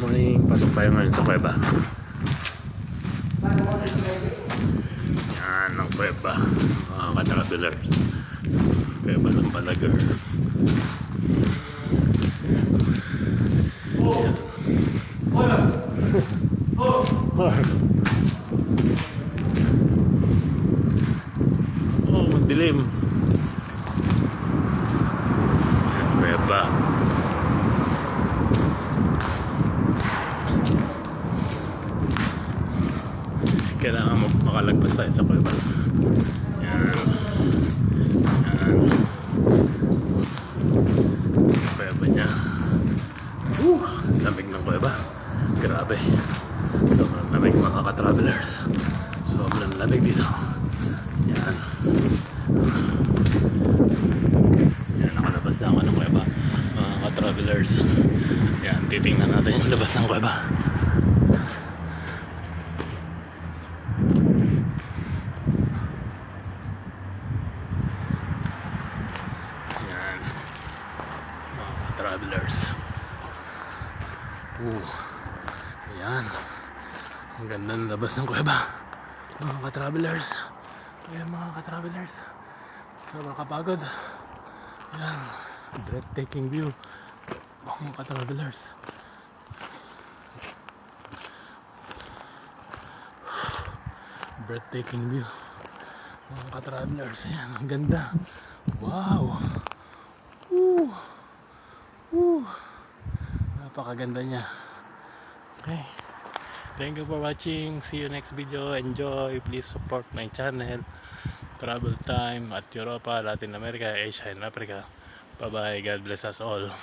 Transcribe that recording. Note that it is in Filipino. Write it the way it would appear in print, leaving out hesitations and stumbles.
Morning, pasok tayo ngayon sa kuweba. Yan ang kuweba, mga ka-traveler. Kuweba ng Balaguer. Oh, magdilim. Yan, kuweba. Kailangan makalagpas tayo sa kuweba. Yan. Yan. Kuweba niya. Lamig ng kuweba. Grabe. Sobrang lamig mga ka-travelers. Sobrang lamig dito. Yan. Yan, nakalabas na ako ng kuweba mga ka-travelers. Yan, titingnan natin yung labas ng kuweba. Travelers. Ayan. Ang ganda ng labas ng kuweba. Mga ka-travelers. Ayan mga ka-travelers. Sobrang kapagod. Ayan. Breathtaking view. Mga ka-travelers. Breathtaking view. Mga ka-travelers. Ayan. Ang ganda. Wow. Napakaganda niya. Okay. Thank you for watching. See you next video. Enjoy. Please support my channel. Travel Time at Europa, Latin America, Asia and Africa. Bye bye. God bless us all.